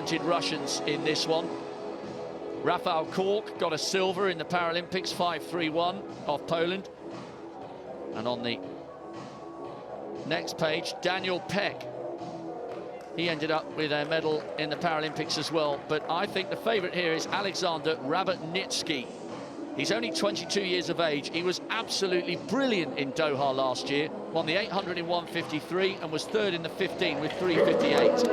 talented Russians in this one. Rafal KORK got a silver in the Paralympics, 5.31 off Poland. And on the next page, Daniel Peck. He ended up with a medal in the Paralympics as well. But I think the favourite here is Alexander RABOTNITSKIY. He's only 22 years of age. He was absolutely brilliant in Doha last year. Won the 800 in 1:53 and was third in the 15 with 3:58.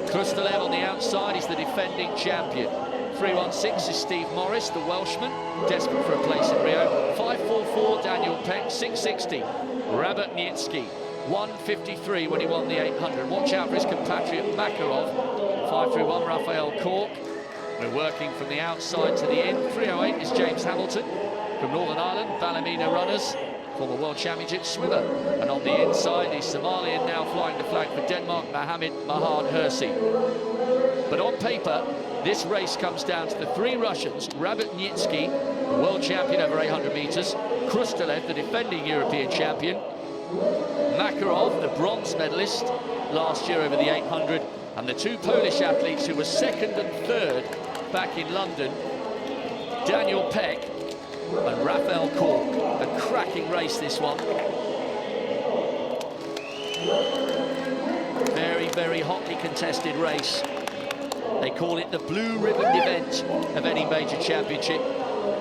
Krustalev on the outside is the defending champion. 3:16 is Steve Morris, the Welshman, desperate for a place in Rio. 5:44 Daniel Peck, 6:60 RABOTNITSKIY, 1:53 when he won the 800. Watch out for his compatriot Makarov. 5:31 Rafal KORK. We're working from the outside to the in. 3:08 is James Hamilton from Northern Ireland, Ballymena runners, former World Championship swimmer. And on the inside, the Somalian now flying the flag for Denmark, Mohammed Mahad Hirsi. But on paper, this race comes down to the three Russians: RABOTNITSKIY, the world champion over 800 meters; Krustalev, the defending European champion; Makarov, the bronze medalist last year over the 800, and the two Polish athletes who were second and third back in London, Daniel Peck and Rafal KORK. A cracking race, this one. Very, very hotly contested race. They call it the blue ribbon event of any major championship.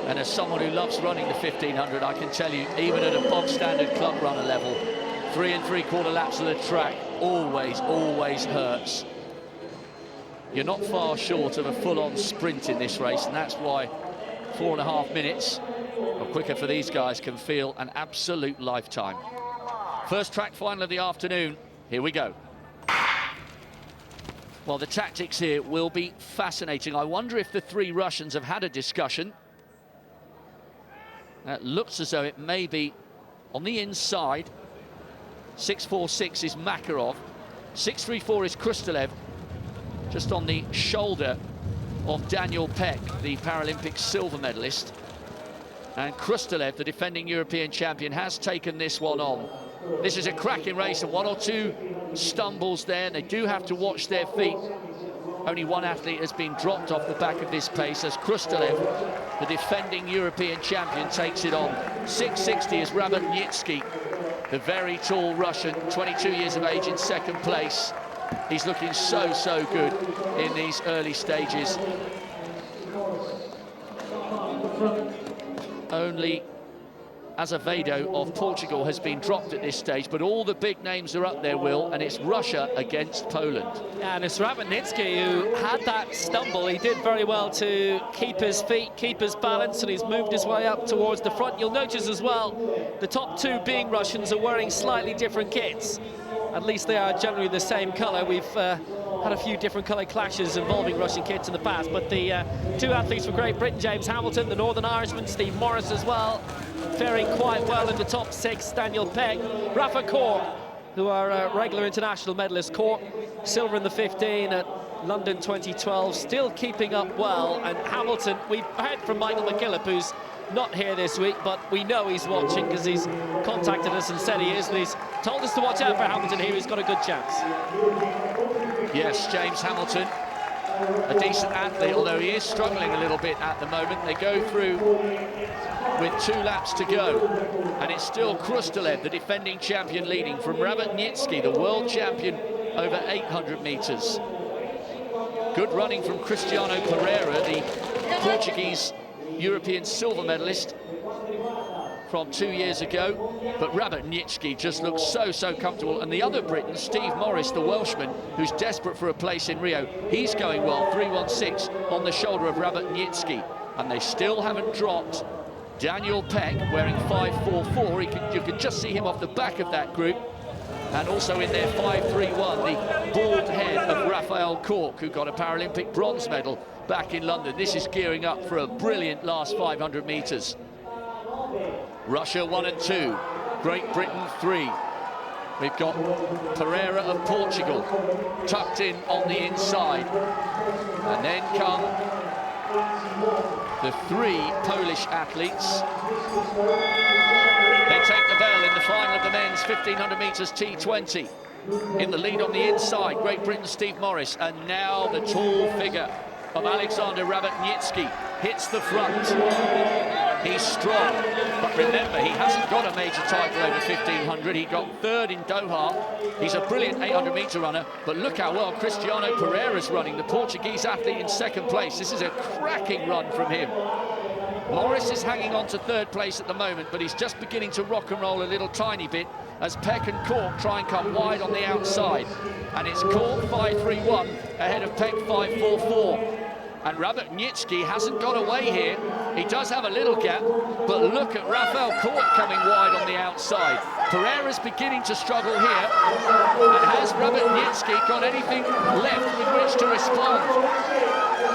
And as someone who loves running the 1500, I can tell you, even at a bog standard club runner level, 3 3/4 laps of the track always hurts. You're not far short of a full-on sprint in this race, and that's why 4.5 minutes or quicker for these guys can feel an absolute lifetime. First track final of the afternoon. Here we go. Well, the tactics here will be fascinating. I wonder if the three Russians have had a discussion. That looks as though it may be on the inside. 6:46 is Makarov. 6:34 is Krustalev, just on the shoulder of Daniel Peck, the Paralympic silver medalist. And Krustalev, the defending European champion, has taken this one on. This is a cracking race, and one or two stumbles there, and they do have to watch their feet. Only one athlete has been dropped off the back of this pace as Krustalev, the defending European champion, takes it on. 6:60 is RABOTNITSKIY, the very tall Russian, 22 years of age, in second place. He's looking so good in these early stages. Only Azevedo of Portugal has been dropped at this stage, but all the big names are up there, Will, and it's Russia against Poland. Yeah, and it's RABOTNITSKIY who had that stumble. He did very well to keep his feet, keep his balance, and he's moved his way up towards the front. You'll notice as well, the top two being Russians are wearing slightly different kits. At least they are generally the same colour. We've had a few different colour clashes involving Russian kits in the past, but the two athletes from Great Britain, James Hamilton, the Northern Irishman, Steve Morris as well, faring quite well in the top six. Daniel Peck, Rafal KORK, who are regular international medalists. KORK, silver in the 15 at London 2012, still keeping up well. And Hamilton, we've heard from Michael McKillop, who's not here this week, but we know he's watching because he's contacted us and said he is, and he's told us to watch out for Hamilton here. He's got a good chance. Yes, James Hamilton, a decent athlete, although he is struggling a little bit at the moment. They go through with 2 laps to go, and it's still Krustalev, the defending champion, leading from RABOTNITSKIY, the world champion over 800 meters. Good running from Cristiano Pereira, the Portuguese European silver medalist from 2 years ago, but RABOTNITSKIY just looks so comfortable. And the other Briton, Steve Morris, the Welshman, who's desperate for a place in Rio, he's going well. 3:16 on the shoulder of RABOTNITSKIY, and they still haven't dropped Daniel Peck, wearing 5:44. You can just see him off the back of that group, and also in there 5:31, the bald head of Rafal KORK, who got a Paralympic bronze medal back in London. This is gearing up for a brilliant last 500 meters. Russia 1 and 2, Great Britain 3. We've got Pereira of Portugal tucked in on the inside. And then come the 3 Polish athletes. They take the bell in the final of the men's 1500 meters T20. In the lead on the inside, Great Britain, Steve Morris, and now the tall figure of Alexander RABOTNITSKIY hits the front. He's strong, but remember, he hasn't got a major title over 1500. He got third in Doha. He's a brilliant 800-meter runner, but look how well Cristiano Pereira's running, the Portuguese athlete in second place. This is a cracking run from him. Morris is hanging on to third place at the moment, but he's just beginning to rock and roll a little tiny bit as Peck and KORK try and come wide on the outside. And it's KORK 5.31 ahead of Peck 5.44. And RABOTNITSKIY hasn't got away here. He does have a little gap, but look at Rafal KORK coming wide on the outside. Pereira's beginning to struggle here. And has RABOTNITSKIY got anything left with which to respond?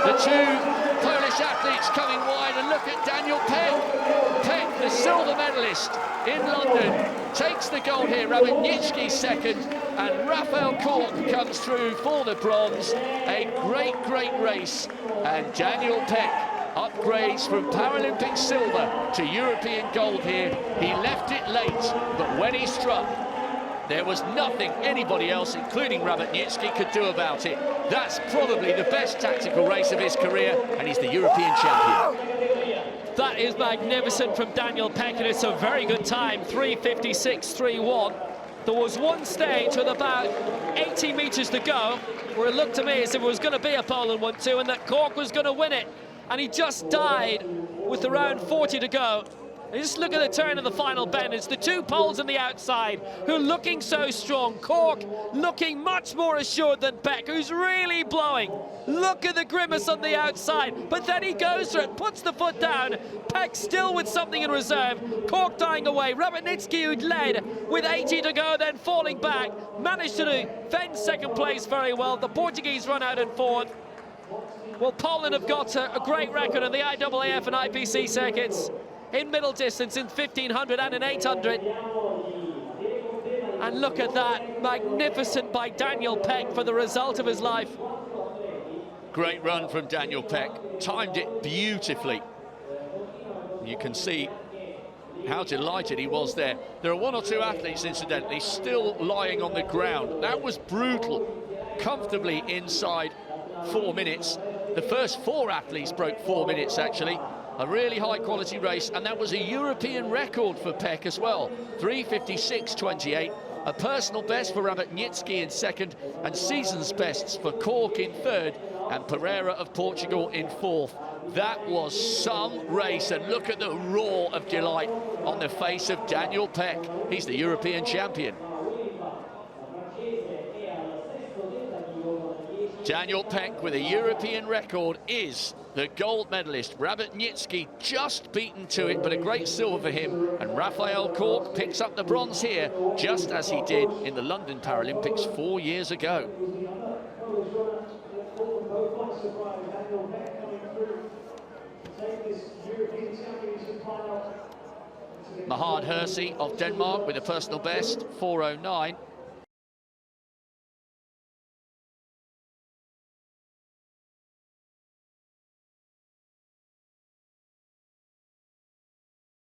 The two Polish athletes coming wide, and look at Daniel Peck. Peck, the silver medalist in London, takes the gold here. RABOTNITSKIY second, and Rafal KORK comes through for the bronze. A great, great race, and Daniel Peck upgrades from Paralympic silver to European gold here. He left it late, but when he struck, there was nothing anybody else, including RABOTNITSKIY, could do about it. That's probably the best tactical race of his career, and he's the European champion. That is magnificent from Daniel Peck, and it's a very good time, 3:56.31. There was one stage with about 80 metres to go, where it looked to me as if it was going to be a Poland 1-2, and that KORK was going to win it. And he just died with around 40 to go. And just look at the turn of the final bend. It's the two Poles on the outside who are looking so strong. KORK looking much more assured than Peck, who's really blowing. Look at the grimace on the outside. But then he goes for it, puts the foot down. Peck still with something in reserve. KORK dying away. RABOTNITSKIY, who'd led with 80 to go, then falling back, managed to defend second place very well. The Portuguese run out in fourth. Well, Poland have got a great record on the IAAF and IPC circuits in middle distance, in 1500 and in 800. And look at that, magnificent by Daniel Peck for the result of his life. Great run from Daniel Peck, timed it beautifully. You can see how delighted he was there. There are one or two athletes, incidentally, still lying on the ground. That was brutal, comfortably inside 4 minutes. The first 4 athletes broke 4 minutes, actually. A really high-quality race, and that was a European record for Peck as well. 3:56.28, a personal best for RABOTNITSKIY in second, and season's bests for KORK in third, and Pereira of Portugal in fourth. That was some race, and look at the roar of delight on the face of Daniel Peck. He's the European champion. Daniel Peck with a European record is the gold medalist. RABOTNITSKIY just beaten to it, but a great silver for him. And Rafal KORK picks up the bronze here, just as he did in the London Paralympics 4 years ago. Mahard Hersey of Denmark with a personal best, 4:09.